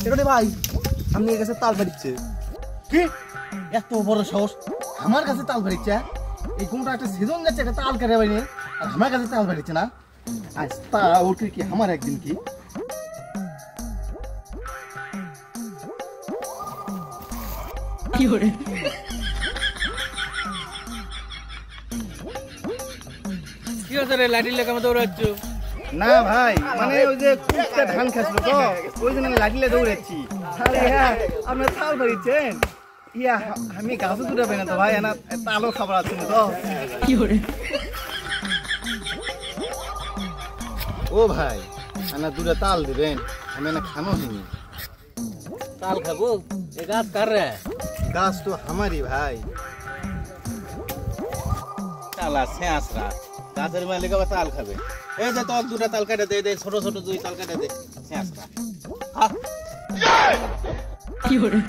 এটা ভাই আপনি এর কাছে তাল বাড়িচ্ছে কি এত বড় সাহস আমার কাছে তাল বাড়িচ্ছে এই কোনটা একটা সিজন যাচ্ছে একটা তাল কাটে বাইরে আর আমার কাছে তাল বাড়িচ্ছে না আজ তা ওকে কি আমার একদিন কি কি হরে কি হচ্ছে রে লাঠি লেখা মতো দৌড়াচ্ছ না ভাই মানে ওই যে কুকটা ধান খাচ্ছিল তো ওই জন্য লাঠিলে দৌড়াচ্ছি আরে হ্যাঁ আপনি তাল বাড়িচ্ছেন ইয়া আমি গাছে দুটো পাই না তো ভাই না তালও খাবার আছে না তো কি হরে ও ভাই না দুটো তাল দিবেন আমি না খানো হইনি তাল খাবো এ গাছ কার রে গাছ তো আমারই ভাই তালা শেষরা গাছের মালিক আবার তাল খাবে এই যে তোর দুটা তাল কাটে দে ছোট ছোট দুই তাল কাটে দে শেষরা কি হরে